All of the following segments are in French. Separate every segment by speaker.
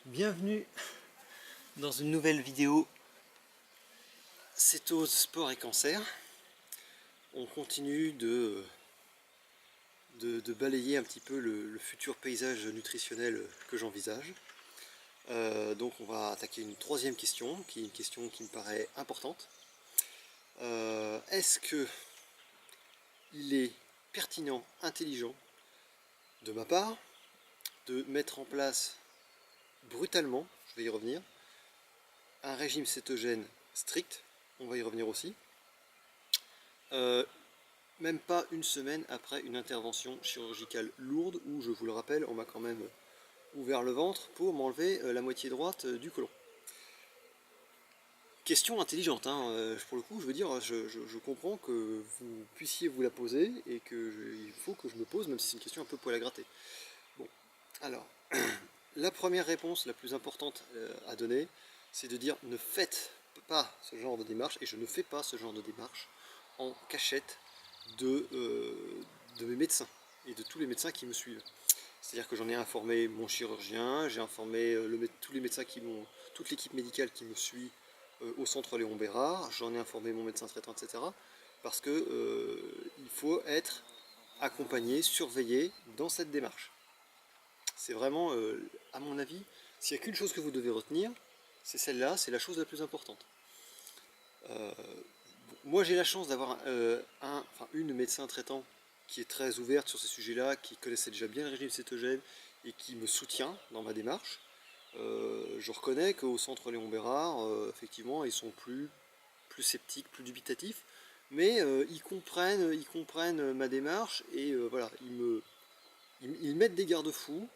Speaker 1: Bienvenue dans une nouvelle vidéo cétose, sport et cancer. On continue de balayer un petit peu le futur paysage nutritionnel que j'envisage. Donc on va attaquer une troisième question, qui est une question qui me paraît importante. Est-ce que il est pertinent, intelligent de ma part de mettre en place brutalement, je vais y revenir, un régime cétogène strict, on va y revenir aussi, même pas une semaine après une intervention chirurgicale lourde où, je vous le rappelle, on m'a quand même ouvert le ventre pour m'enlever la moitié droite du côlon. Question intelligente, hein, pour le coup, je veux dire, je comprends que vous puissiez vous la poser et qu'il faut que je me pose, même si c'est une question un peu poil à gratter. Bon, alors, la première réponse la plus importante à donner, c'est de dire ne faites pas ce genre de démarche, et je ne fais pas ce genre de démarche en cachette de mes médecins et de tous les médecins qui me suivent. C'est-à-dire que j'en ai informé mon chirurgien, j'ai informé tous les médecins toute l'équipe médicale qui me suit au centre Léon Bérard, j'en ai informé mon médecin traitant, etc. Parce que il faut être accompagné, surveillé dans cette démarche. C'est vraiment, à mon avis, s'il n'y a qu'une chose que vous devez retenir, c'est celle-là, c'est la chose la plus importante. Moi j'ai la chance d'avoir une médecin traitant qui est très ouverte sur ces sujets-là, qui connaissait déjà bien le régime cétogène et qui me soutient dans ma démarche. Je reconnais qu'au centre Léon Bérard, effectivement, ils sont plus sceptiques, plus dubitatifs, mais ils comprennent ma démarche et voilà, ils mettent des garde-fous,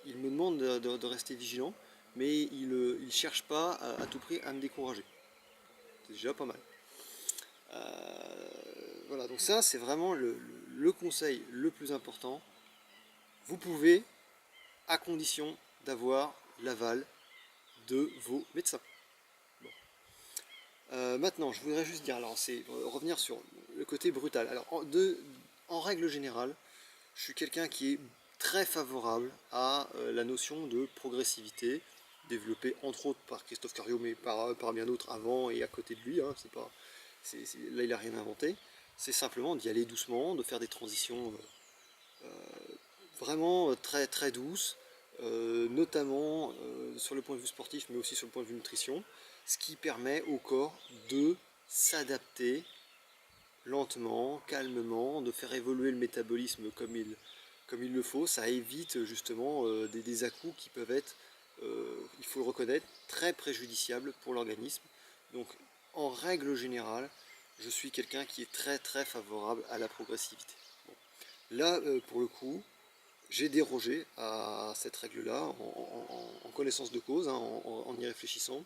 Speaker 1: ils me demandent de rester vigilant, mais ils ne cherchent pas à tout prix à me décourager. C'est déjà pas mal. Voilà, donc ça c'est vraiment le conseil le plus important. Vous pouvez, à condition d'avoir l'aval de vos médecins. Bon. Maintenant, je voudrais juste dire, alors c'est revenir sur le côté brutal. Alors, en règle générale, je suis quelqu'un qui est très favorable à la notion de progressivité, développée entre autres par Christophe Cario, mais par bien d'autres avant et à côté de lui. Hein, là, il n'a rien inventé. C'est simplement d'y aller doucement, de faire des transitions vraiment très très douces, notamment sur le point de vue sportif, mais aussi sur le point de vue nutrition, ce qui permet au corps de s'adapter lentement, calmement, de faire évoluer le métabolisme comme il le faut. Ça évite justement des à-coups qui peuvent être, il faut le reconnaître, très préjudiciables pour l'organisme. Donc en règle générale, je suis quelqu'un qui est très très favorable à la progressivité. Bon. Là, pour le coup, j'ai dérogé à cette règle-là en connaissance de cause, hein, en y réfléchissant.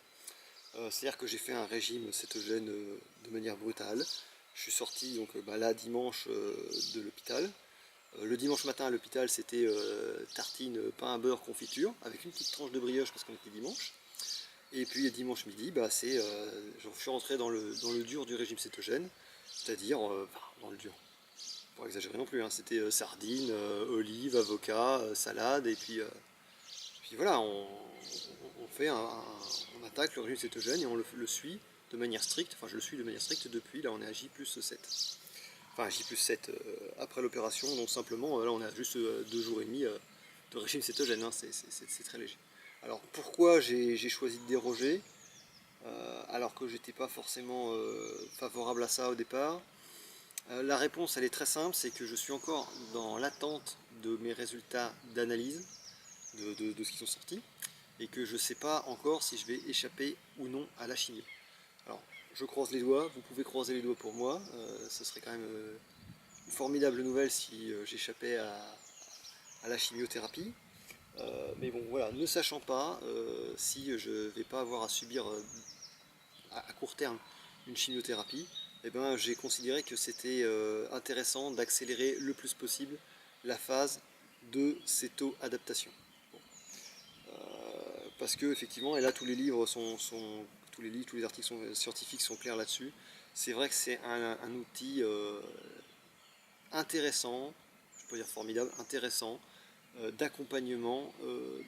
Speaker 1: C'est-à-dire que j'ai fait un régime cétogène de manière brutale. Je suis sorti donc, là dimanche de l'hôpital. Le dimanche matin à l'hôpital, c'était tartine, pain à beurre, confiture, avec une petite tranche de brioche parce qu'on était dimanche. Et puis dimanche midi, je suis rentré dans le dur du régime cétogène, c'est-à-dire, dans le dur, pas exagérer non plus, hein, c'était sardines, olives, avocats, salade, et puis voilà, on attaque le régime cétogène et on le suit de manière stricte, enfin je le suis de manière stricte depuis, là on est à J+7. Enfin J+7 après l'opération, donc simplement là on est à juste 2 jours et demi de régime cétogène, hein, c'est très léger. Alors pourquoi j'ai choisi de déroger alors que j'étais pas forcément favorable à ça au départ? La réponse elle est très simple, c'est que je suis encore dans l'attente de mes résultats d'analyse, de ce qui sont sortis, et que je ne sais pas encore si je vais échapper ou non à la chimio. Alors, je croise les doigts, vous pouvez croiser les doigts pour moi, ce serait quand même une formidable nouvelle si j'échappais à la chimiothérapie. Mais bon, voilà, ne sachant pas si je ne vais pas avoir à subir à court terme une chimiothérapie, eh ben, j'ai considéré que c'était intéressant d'accélérer le plus possible la phase de céto-adaptation. Bon. Parce que effectivement, et là tous les livres tous les articles scientifiques sont clairs là-dessus. C'est vrai que c'est un outil intéressant, je peux dire formidable, intéressant, d'accompagnement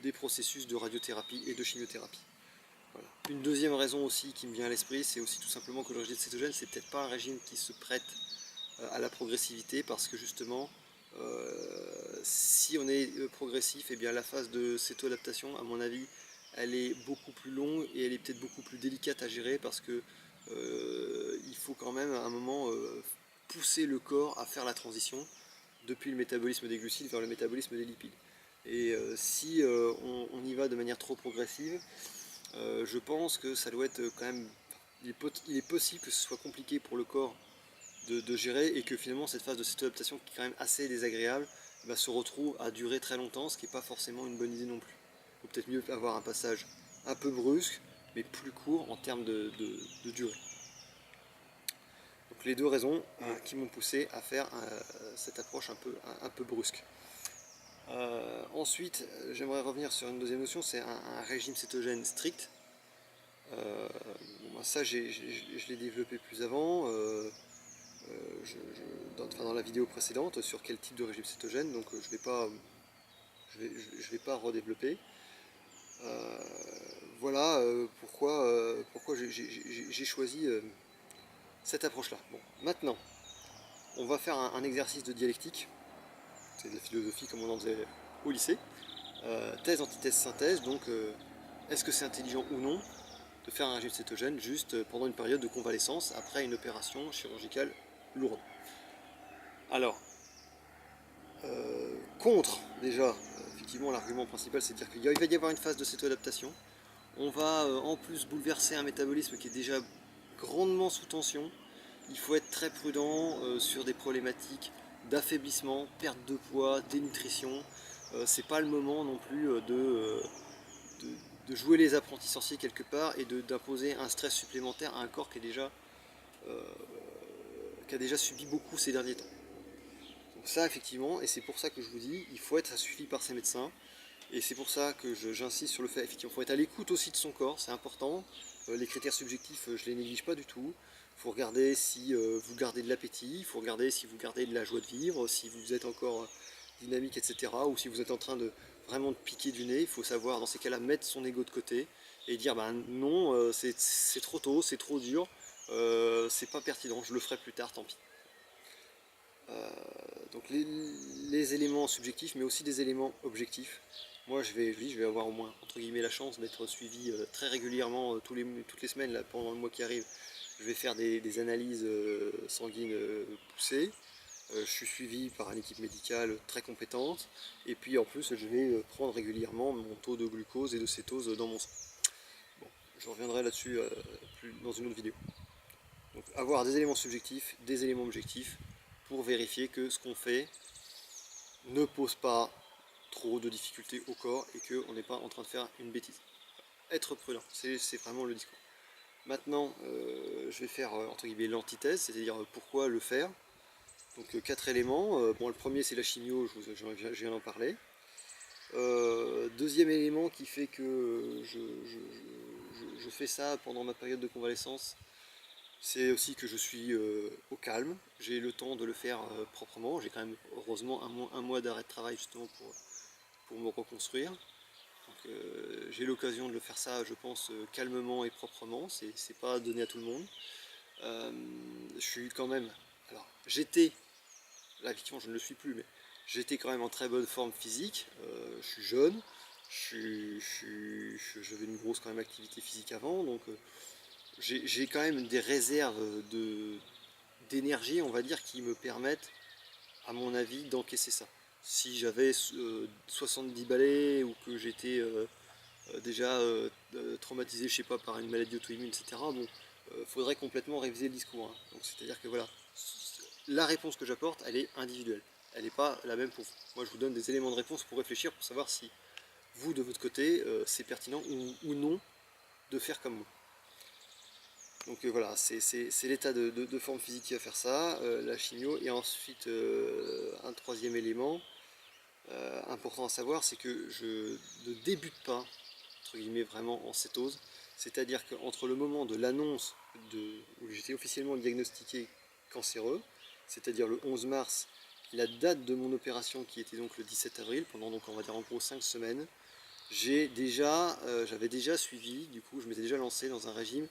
Speaker 1: des processus de radiothérapie et de chimiothérapie. Voilà. Une deuxième raison aussi qui me vient à l'esprit, c'est aussi tout simplement que le régime cétogène, c'est peut-être pas un régime qui se prête à la progressivité, parce que justement, si on est progressif, et bien la phase de céto-adaptation, à mon avis, elle est beaucoup plus longue et elle est peut-être beaucoup plus délicate à gérer, parce que il faut quand même à un moment pousser le corps à faire la transition depuis le métabolisme des glucides vers le métabolisme des lipides. Et si on y va de manière trop progressive, je pense que ça doit être quand même... Il est possible que ce soit compliqué pour le corps de gérer, et que finalement cette phase de cette adaptation, qui est quand même assez désagréable, se retrouve à durer très longtemps, ce qui n'est pas forcément une bonne idée non plus. Il faut peut-être mieux avoir un passage un peu brusque, mais plus court en termes de durée. Donc les deux raisons qui m'ont poussé à faire cette approche un peu brusque. Ensuite, j'aimerais revenir sur une deuxième notion, c'est un régime cétogène strict. Ça, je l'ai développé plus avant, dans la vidéo précédente, sur quel type de régime cétogène, donc je vais pas redévelopper. Voilà pourquoi j'ai choisi cette approche-là. Bon, maintenant, on va faire un exercice de dialectique. C'est de la philosophie comme on en faisait au lycée. Thèse, antithèse, synthèse. Donc, est-ce que c'est intelligent ou non de faire un régime cétogène juste pendant une période de convalescence après une opération chirurgicale lourde? Alors, contre, déjà, effectivement, l'argument principal, c'est de dire qu'il va y avoir une phase de céto-adaptation. On va en plus bouleverser un métabolisme qui est déjà grandement sous tension. Il faut être très prudent sur des problématiques d'affaiblissement, perte de poids, dénutrition. C'est pas le moment non plus de jouer les apprentis sorciers quelque part et d'imposer un stress supplémentaire à un corps euh, qui a déjà subi beaucoup ces derniers temps. Donc ça, effectivement, et c'est pour ça que je vous dis, il faut être suivi par ses médecins. Et c'est pour ça que j'insiste sur le fait, effectivement, il faut être à l'écoute aussi de son corps, c'est important. Les critères subjectifs, je les néglige pas du tout. Il faut regarder si vous gardez de l'appétit, il faut regarder si vous gardez de la joie de vivre, si vous êtes encore dynamique, etc. Ou si vous êtes en train de vraiment de piquer du nez. Il faut savoir, dans ces cas-là, mettre son ego de côté et dire, ben non, c'est trop tôt, c'est trop dur, c'est pas pertinent, je le ferai plus tard, tant pis. Donc les éléments subjectifs, mais aussi des éléments objectifs. Moi, je vais avoir au moins, entre guillemets, la chance d'être suivi très régulièrement toutes les semaines, là, pendant le mois qui arrive. Je vais faire des analyses sanguines poussées. Je suis suivi par une équipe médicale très compétente. Et puis, en plus, je vais prendre régulièrement mon taux de glucose et de cétose dans mon sang. Bon, je reviendrai là-dessus dans une autre vidéo. Donc, avoir des éléments subjectifs, des éléments objectifs, pour vérifier que ce qu'on fait ne pose pas trop de difficultés au corps et qu'on n'est pas en train de faire une bêtise. Être prudent, c'est vraiment le discours. Maintenant, je vais faire entre guillemets l'antithèse, c'est-à-dire pourquoi le faire. Donc 4 éléments. Bon, le premier c'est la chimio, je viens d'en parler. Deuxième élément qui fait que je fais ça pendant ma période de convalescence, c'est aussi que je suis au calme, j'ai le temps de le faire proprement, j'ai quand même heureusement un mois d'arrêt de travail justement pour me reconstruire. Donc j'ai l'occasion de le faire ça, je pense, calmement et proprement, c'est pas donné à tout le monde. Je suis quand même, alors j'étais, là effectivement je ne le suis plus, mais j'étais quand même en très bonne forme physique, je suis jeune, j'avais une grosse quand même activité physique avant, donc j'ai quand même des réserves d'énergie, on va dire, qui me permettent, à mon avis, d'encaisser ça. Si j'avais 70 balais ou que j'étais déjà traumatisé, je sais pas, par une maladie auto-immune, etc., bon, faudrait complètement réviser le discours. Hein. Donc c'est-à-dire que voilà, la réponse que j'apporte, elle est individuelle. Elle n'est pas la même pour vous. Moi, je vous donne des éléments de réponse pour réfléchir, pour savoir si vous, de votre côté, c'est pertinent ou non de faire comme moi. Donc voilà, c'est l'état de forme physique qui va faire ça, la chimio. Et ensuite, un troisième élément important à savoir, c'est que je ne débute pas, entre guillemets, vraiment en cétose. C'est-à-dire qu'entre le moment de l'annonce où j'étais officiellement diagnostiqué cancéreux, c'est-à-dire le 11 mars, la date de mon opération qui était donc le 17 avril, pendant donc on va dire en gros 5 semaines, j'avais déjà suivi, du coup je m'étais déjà lancé dans un régime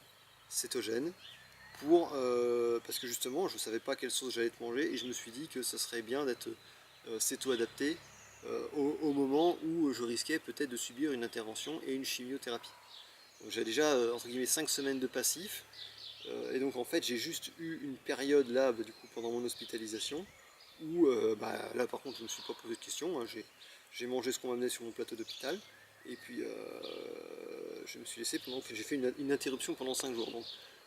Speaker 1: cétogène parce que justement je ne savais pas quelle sauce j'allais te manger et je me suis dit que ce serait bien d'être céto-adapté au moment où je risquais peut-être de subir une intervention et une chimiothérapie. J'avais déjà entre guillemets 5 semaines de passif et donc en fait j'ai juste eu une période là du coup pendant mon hospitalisation où là par contre je ne me suis pas posé de questions, hein, j'ai mangé ce qu'on m'amenait sur mon plateau d'hôpital et puis je me suis laissé j'ai fait une interruption pendant 5 jours. Donc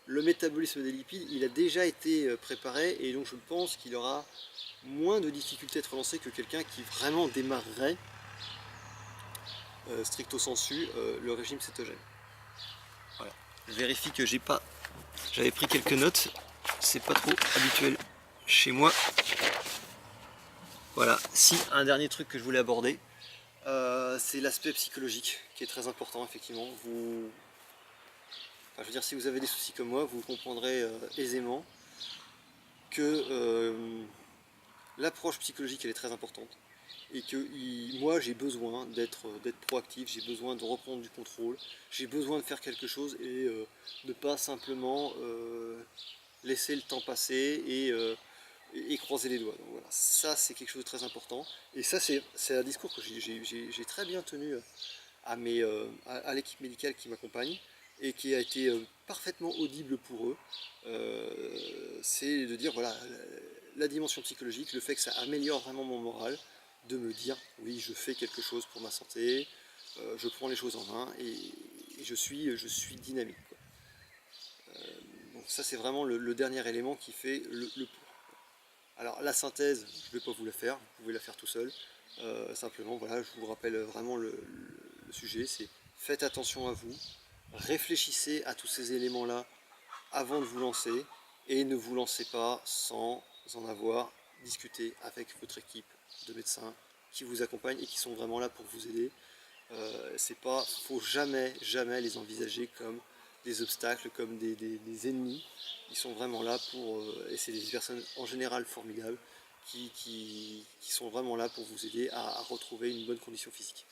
Speaker 1: le métabolisme des lipides il a déjà été préparé et donc je pense qu'il aura moins de difficultés à être relancé que quelqu'un qui vraiment démarrerait stricto sensu le régime cétogène. Voilà. Je vérifie que j'avais pris quelques notes, c'est pas trop habituel chez moi. Voilà, si un dernier truc que je voulais aborder, c'est l'aspect psychologique qui est très important effectivement. Je veux dire, si vous avez des soucis comme moi, vous comprendrez aisément que l'approche psychologique elle est très importante et que moi j'ai besoin d'être proactif, j'ai besoin de reprendre du contrôle, j'ai besoin de faire quelque chose et ne pas simplement laisser le temps passer et croiser les doigts. Donc voilà, ça c'est quelque chose de très important et ça c'est un discours que j'ai très bien tenu à l'équipe médicale qui m'accompagne et qui a été parfaitement audible pour eux. C'est de dire voilà, la dimension psychologique, le fait que ça améliore vraiment mon moral, de me dire oui je fais quelque chose pour ma santé, je prends les choses en main et je suis dynamique, quoi. Donc ça c'est vraiment le dernier élément qui fait le pour. Alors la synthèse, je ne vais pas vous la faire, vous pouvez la faire tout seul. Simplement voilà, je vous rappelle vraiment le sujet, c'est faites attention à vous, réfléchissez à tous ces éléments-là avant de vous lancer et ne vous lancez pas sans en avoir discuté avec votre équipe de médecins qui vous accompagnent et qui sont vraiment là pour vous aider. Faut jamais les envisager comme des obstacles, comme des ennemis. Ils sont vraiment là et c'est des personnes en général formidables qui sont vraiment là pour vous aider à retrouver une bonne condition physique.